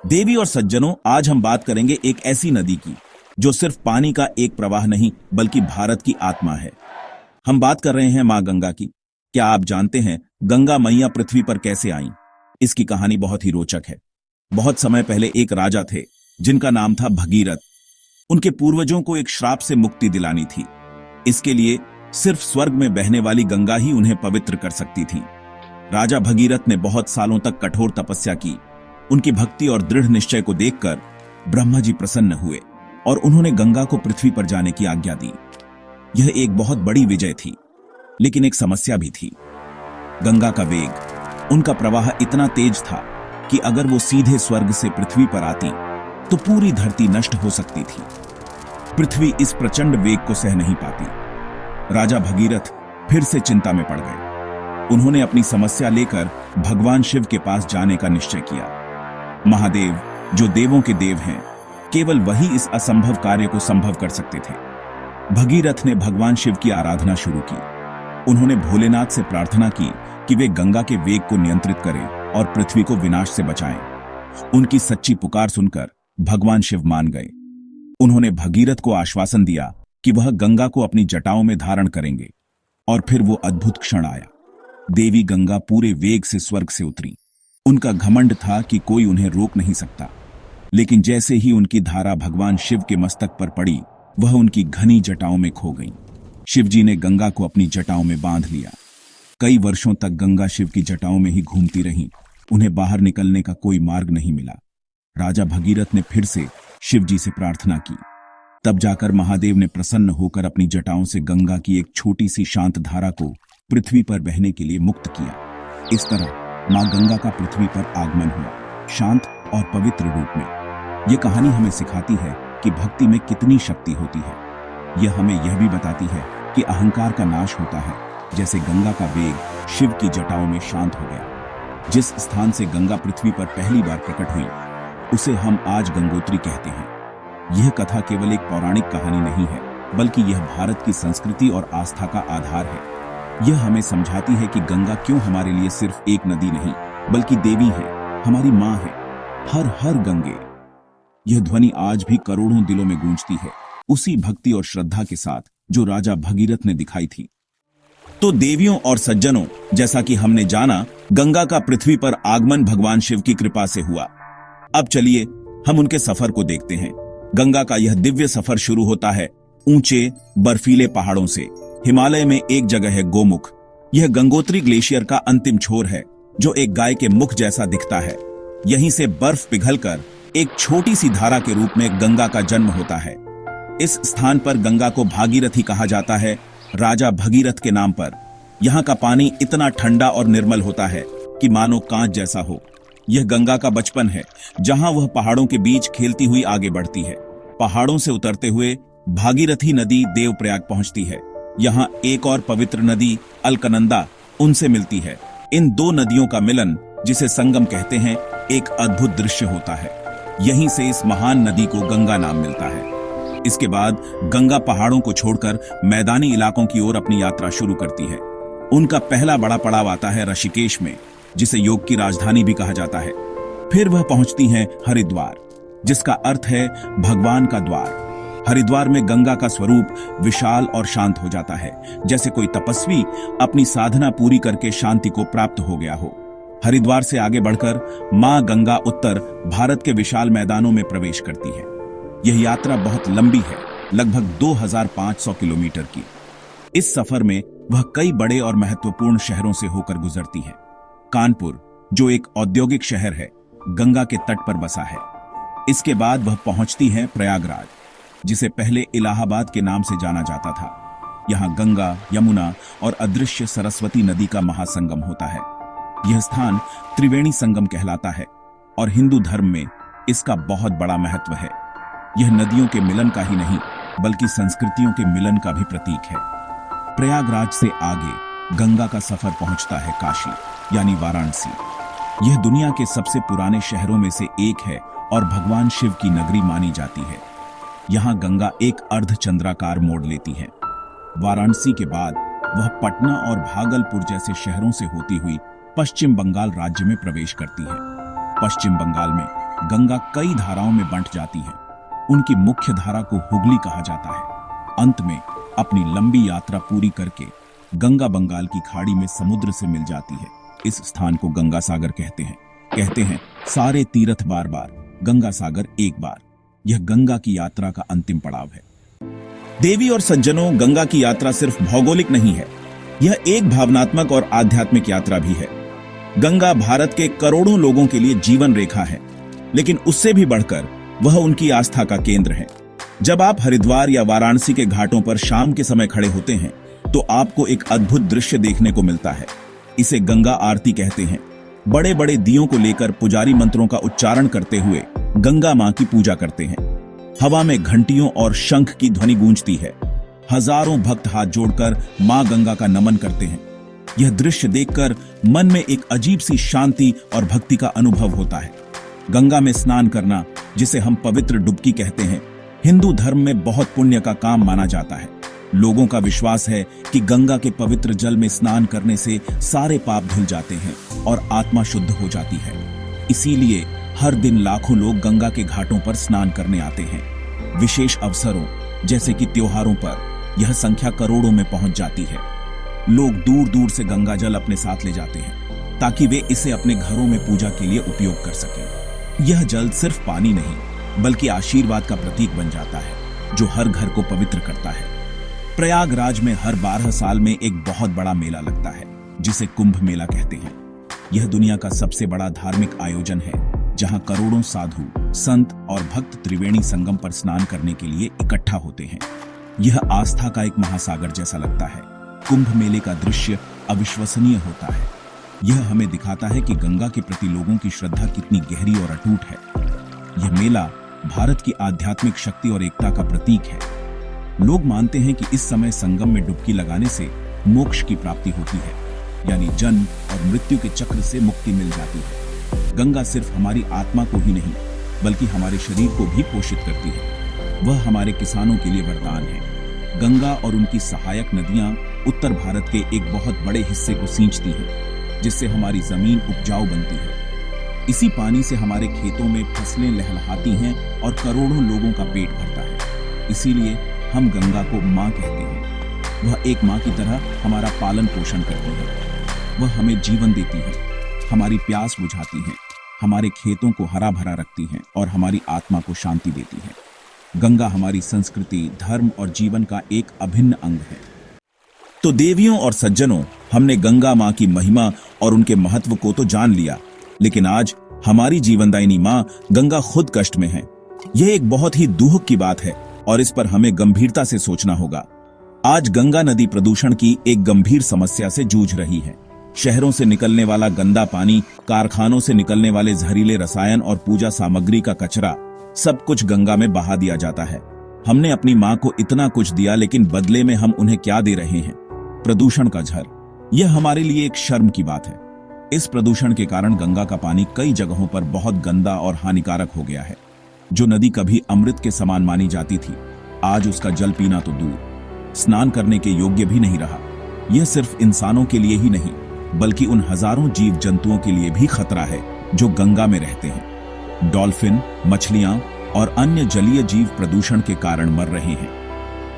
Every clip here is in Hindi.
देवी और सज्जनों, आज हम बात करेंगे एक ऐसी नदी की जो सिर्फ पानी का एक प्रवाह नहीं बल्कि भारत की आत्मा है। हम बात कर रहे हैं मां गंगा की। क्या आप जानते हैं गंगा मैया पृथ्वी पर कैसे आईं? इसकी कहानी बहुत ही रोचक है। बहुत समय पहले एक राजा थे जिनका नाम था भगीरथ। उनके पूर्वजों को एक श्राप से मुक्ति दिलानी थी। इसके लिए सिर्फ स्वर्ग में बहने वाली गंगा ही उन्हें पवित्र कर सकती थी। राजा भगीरथ ने बहुत सालों तक कठोर तपस्या की। उनकी भक्ति और दृढ़ निश्चय को देखकर ब्रह्मा जी प्रसन्न हुए और उन्होंने गंगा को पृथ्वी पर जाने की आज्ञा दी। यह एक बहुत बड़ी विजय थी, लेकिन एक समस्या भी थी। गंगा का वेग, उनका प्रवाह इतना तेज था कि अगर वो सीधे स्वर्ग से पृथ्वी पर आती तो पूरी धरती नष्ट हो सकती थी। पृथ्वी इस प्रचंड वेग को सह नहीं पाती। राजा भगीरथ फिर से चिंता में पड़ गए। उन्होंने अपनी समस्या लेकर भगवान शिव के पास जाने का निश्चय किया। महादेव, जो देवों के देव हैं, केवल वही इस असंभव कार्य को संभव कर सकते थे। भगीरथ ने भगवान शिव की आराधना शुरू की। उन्होंने भोलेनाथ से प्रार्थना की कि वे गंगा के वेग को नियंत्रित करें और पृथ्वी को विनाश से बचाएं। उनकी सच्ची पुकार सुनकर भगवान शिव मान गए। उन्होंने भगीरथ को आश्वासन दिया कि वह गंगा को अपनी जटाओं में धारण करेंगे। और फिर वो अद्भुत क्षण आया। देवी गंगा पूरे वेग से स्वर्ग से उतरी। उनका घमंड था कि कोई उन्हें रोक नहीं सकता, लेकिन जैसे ही उनकी धारा भगवान शिव के मस्तक पर पड़ी, वह उनकी घनी जटाओं में खो गई। शिवजी ने गंगा को अपनी जटाओं में बांध लिया। कई वर्षों तक गंगा शिव की जटाओं में ही घूमती रहीं। उन्हें बाहर निकलने का कोई मार्ग नहीं मिला। राजा भगीरथ ने फिर से शिवजी से प्रार्थना की। तब जाकर महादेव ने प्रसन्न होकर अपनी जटाओं से गंगा की एक छोटी सी शांत धारा को पृथ्वी पर बहने के लिए मुक्त किया। इस तरह मां गंगा का पृथ्वी पर आगमन हुआ, शांत और पवित्र रूप में। यह कहानी हमें सिखाती है कि भक्ति में कितनी शक्ति होती है। यह हमें यह भी बताती है कि अहंकार का नाश होता है, जैसे गंगा का वेग शिव की जटाओं में शांत हो गया। जिस स्थान से गंगा पृथ्वी पर पहली बार प्रकट हुई, उसे हम आज गंगोत्री कहते हैं। यह कथा केवल एक पौराणिक कहानी नहीं है, बल्कि यह भारत की संस्कृति और आस्था का आधार है। यह हमें समझाती है कि गंगा क्यों हमारे लिए सिर्फ एक नदी नहीं, बल्कि देवी है, हमारी मां है। हर हर गंगे। यह ध्वनि आज भी करोड़ों दिलों में गूंजती है, उसी भक्ति और श्रद्धा के साथ जो राजा भगीरथ ने दिखाई थी। तो देवियों और सज्जनों, जैसा कि हमने जाना, गंगा का पृथ्वी पर आगमन भगवान शिव की कृपा से हुआ। अब चलिए हम उनके सफर को देखते हैं। गंगा का यह दिव्य सफर शुरू होता है ऊंचे बर्फीले पहाड़ों से। हिमालय में एक जगह है गोमुख। यह गंगोत्री ग्लेशियर का अंतिम छोर है, जो एक गाय के मुख जैसा दिखता है। यहीं से बर्फ पिघलकर एक छोटी सी धारा के रूप में गंगा का जन्म होता है। इस स्थान पर गंगा को भागीरथी कहा जाता है, राजा भगीरथ के नाम पर। यहाँ का पानी इतना ठंडा और निर्मल होता है कि मानो कांच जैसा हो। यह गंगा का बचपन है, जहां वह पहाड़ों के बीच खेलती हुई आगे बढ़ती है। पहाड़ों से उतरते हुए भागीरथी नदी देवप्रयाग पहुंचती है। यहाँ एक और पवित्र नदी अलकनंदा उनसे मिलती है। इन दो नदियों का मिलन, जिसे संगम कहते हैं, एक अद्भुत दृश्य होता है। यहीं से इस महान नदी को गंगा नाम मिलता है। इसके बाद गंगा पहाड़ों को छोड़कर मैदानी इलाकों की ओर अपनी यात्रा शुरू करती है। उनका पहला बड़ा पड़ाव आता है ऋषिकेश में, जिसे योग की राजधानी भी कहा जाता है। फिर वह पहुंचती हैं हरिद्वार, जिसका अर्थ है भगवान का द्वार। हरिद्वार में गंगा का स्वरूप विशाल और शांत हो जाता है, जैसे कोई तपस्वी अपनी साधना पूरी करके शांति को प्राप्त हो गया हो। हरिद्वार से आगे बढ़कर मां गंगा उत्तर भारत के विशाल मैदानों में प्रवेश करती है। यह यात्रा बहुत लंबी है, लगभग 2500 किलोमीटर की। इस सफर में वह कई बड़े और महत्वपूर्ण शहरों से होकर गुजरती है। कानपुर, जो एक औद्योगिक शहर है, गंगा के तट पर बसा है। इसके बाद वह पहुंचती है प्रयागराज, जिसे पहले इलाहाबाद के नाम से जाना जाता था। यहाँ गंगा, यमुना और अदृश्य सरस्वती नदी का महासंगम होता है। यह स्थान त्रिवेणी संगम कहलाता है और हिंदू धर्म में इसका बहुत बड़ा महत्व है। यह नदियों के मिलन का ही नहीं, बल्कि संस्कृतियों के मिलन का भी प्रतीक है। प्रयागराज से आगे गंगा का सफर पहुंचता है काशी, यानी वाराणसी। यह दुनिया के सबसे पुराने शहरों में से एक है और भगवान शिव की नगरी मानी जाती है। यहाँ गंगा एक अर्धचंद्राकार मोड़ लेती है। वाराणसी के बाद वह पटना और भागलपुर जैसे शहरों से होती हुई पश्चिम बंगाल राज्य में प्रवेश करती है। पश्चिम बंगाल में गंगा कई धाराओं में बंट जाती है। उनकी मुख्य धारा को हुगली कहा जाता है। अंत में अपनी लंबी यात्रा पूरी करके गंगा बंगाल की खाड़ी में समुद्र से मिल जाती है। इस स्थान को गंगा सागर कहते हैं सारे तीर्थ बार बार, गंगा सागर एक बार। यह गंगा की यात्रा का अंतिम पड़ाव है। देवी और सज्जनों, गंगा की यात्रा सिर्फ भौगोलिक नहीं है, यह एक भावनात्मक और आध्यात्मिक यात्रा भी है। गंगा भारत के करोड़ों लोगों के लिए जीवन रेखा है, लेकिन उससे भी बढ़कर वह उनकी आस्था का केंद्र है। जब आप हरिद्वार या वाराणसी के घाटों पर शाम के समय खड़े होते हैं तो आपको एक अद्भुत दृश्य देखने को मिलता है। इसे गंगा आरती कहते हैं। बड़े बड़े दियों को लेकर पुजारी मंत्रों का उच्चारण करते हुए गंगा मां की पूजा करते हैं। हवा में घंटियों और शंख की ध्वनि गूंजती है। हजारों भक्त हाथ जोड़कर मां गंगा का नमन करते हैं। यह दृश्य देखकर मन में एक अजीब सी शांति और भक्ति का अनुभव होता है। गंगा में स्नान करना, जिसे हम पवित्र डुबकी कहते हैं, हिंदू धर्म में बहुत पुण्य का काम माना जाता है। लोगों का विश्वास है कि गंगा के पवित्र जल में स्नान करने से सारे पाप धुल जाते हैं और आत्मा शुद्ध हो जाती है। इसीलिए हर दिन लाखों लोग गंगा के घाटों पर स्नान करने आते हैं। विशेष अवसरों जैसे कि त्योहारों पर यह संख्या करोड़ों में पहुंच जाती है। लोग दूर दूर से गंगा जल अपने साथ ले जाते हैं ताकि वे इसे अपने घरों में पूजा के लिए उपयोग कर सकें। यह जल सिर्फ पानी नहीं, बल्कि आशीर्वाद का प्रतीक बन जाता है, जो हर घर को पवित्र करता है। प्रयागराज में हर 12 साल में एक बहुत बड़ा मेला लगता है, जिसे कुंभ मेला कहते हैं। यह दुनिया का सबसे बड़ा धार्मिक आयोजन है, जहां करोड़ों साधु, संत और भक्त त्रिवेणी संगम पर स्नान करने के लिए इकट्ठा होते हैं। यह आस्था का एक महासागर जैसा लगता है। कुंभ मेले का दृश्य अविश्वसनीय होता है। यह हमें दिखाता है कि गंगा के प्रति लोगों की श्रद्धा कितनी गहरी और अटूट है। यह मेला भारत की आध्यात्मिक शक्ति और एकता का प्रतीक है। लोग मानते हैं कि इस समय संगम में डुबकी लगाने से मोक्ष की प्राप्ति होती है, यानी जन्म और मृत्यु के चक्र से मुक्ति मिल जाती है। गंगा सिर्फ हमारी आत्मा को ही नहीं, बल्कि हमारे शरीर को भी पोषित करती है। वह हमारे किसानों के लिए वरदान है। गंगा और उनकी सहायक नदियां उत्तर भारत के एक बहुत बड़े हिस्से को सींचती हैं, जिससे हमारी जमीन उपजाऊ बनती है। इसी पानी से हमारे खेतों में फसलें लहलहाती हैं और करोड़ों लोगों का पेट भरता है। इसीलिए हम गंगा को मां कहते हैं। वह एक मां की तरह हमारा पालन पोषण करती है। वह हमें जीवन देती है, हमारी प्यास बुझाती है, हमारे खेतों को हरा भरा रखती है और हमारी आत्मा को शांति देती है। गंगा हमारी संस्कृति, धर्म और जीवन का एक अभिन्न अंग है। तो देवियों और सज्जनों, हमने गंगा मां की महिमा और उनके महत्व को तो जान लिया, लेकिन आज हमारी जीवनदायिनी मां गंगा खुद कष्ट में है। यह एक बहुत ही दुख की बात है और इस पर हमें गंभीरता से सोचना होगा। आज गंगा नदी प्रदूषण की एक गंभीर समस्या से जूझ रही है। शहरों से निकलने वाला गंदा पानी, कारखानों से निकलने वाले जहरीले रसायन और पूजा सामग्री का कचरा, सब कुछ गंगा में बहा दिया जाता है। हमने अपनी मां को इतना कुछ दिया, लेकिन बदले में हम उन्हें क्या दे रहे हैं? प्रदूषण का झर। यह हमारे लिए एक शर्म की बात है। इस प्रदूषण के कारण गंगा का पानी कई जगहों पर बहुत गंदा और हानिकारक हो गया है। जो नदी कभी अमृत के समान मानी जाती थी, आज उसका जल पीना तो दूर, स्नान करने के योग्य भी नहीं रहा। यह सिर्फ इंसानों के लिए ही नहीं, बल्कि उन हजारों जीव जंतुओं के लिए भी खतरा है जो गंगा में रहते हैं। डॉल्फिन, मछलियां और अन्य जलीय जीव प्रदूषण के कारण मर रहे हैं।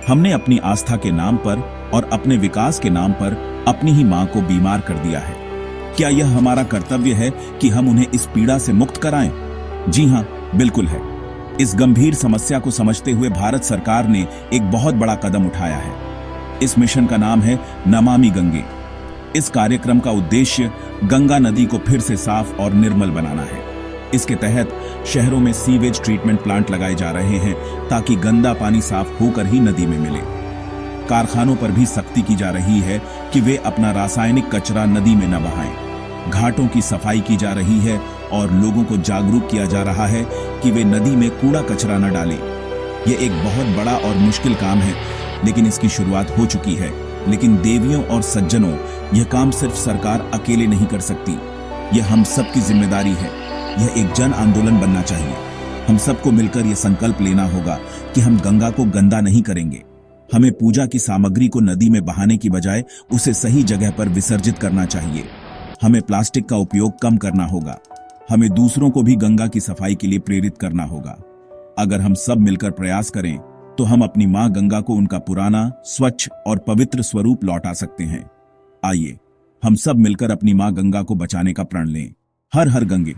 हमने अपनी आस्था के नाम पर और अपने विकास के नाम पर अपनी ही मां को बीमार कर दिया है। क्या यह हमारा कर्तव्य है कि हम उन्हें इस पीड़ा से मुक्त कराएं? जी हां, बिल्कुल है। इस गंभीर समस्या को समझते हुए भारत सरकार ने एक बहुत बड़ा कदम उठाया है। इस मिशन का नाम है नमामि गंगे। इस कार्यक्रम का उद्देश्य गंगा नदी को फिर से साफ और निर्मल बनाना है। इसके तहत शहरों में सीवेज ट्रीटमेंट प्लांट लगाए जा रहे हैं ताकि गंदा पानी साफ होकर ही नदी में मिले। कारखानों पर भी सख्ती की जा रही है कि वे अपना रासायनिक कचरा नदी में न बहाएं। घाटों की सफाई की जा रही है और लोगों को जागरूक किया जा रहा है कि वे नदी में कूड़ा कचरा न डालें। यह एक बहुत बड़ा और मुश्किल काम है, लेकिन इसकी शुरुआत हो चुकी है। लेकिन देवियों और सज्जनों, यह काम सिर्फ सरकार अकेले नहीं कर सकती। यह हम सबकी जिम्मेदारी है। यह एक जन आंदोलन बनना चाहिए। हम सबको मिलकर यह संकल्प लेना होगा कि हम गंगा को गंदा नहीं करेंगे। हमें पूजा की सामग्री को नदी में बहाने की बजाय उसे सही जगह पर विसर्जित करना चाहिए। हमें प्लास्टिक का उपयोग कम करना होगा। हमें दूसरों को भी गंगा की सफाई के लिए प्रेरित करना होगा। अगर हम सब मिलकर प्रयास करें तो हम अपनी मां गंगा को उनका पुराना, स्वच्छ और पवित्र स्वरूप लौटा सकते हैं। आइए हम सब मिलकर अपनी मां गंगा को बचाने का प्रण लें। हर हर गंगे।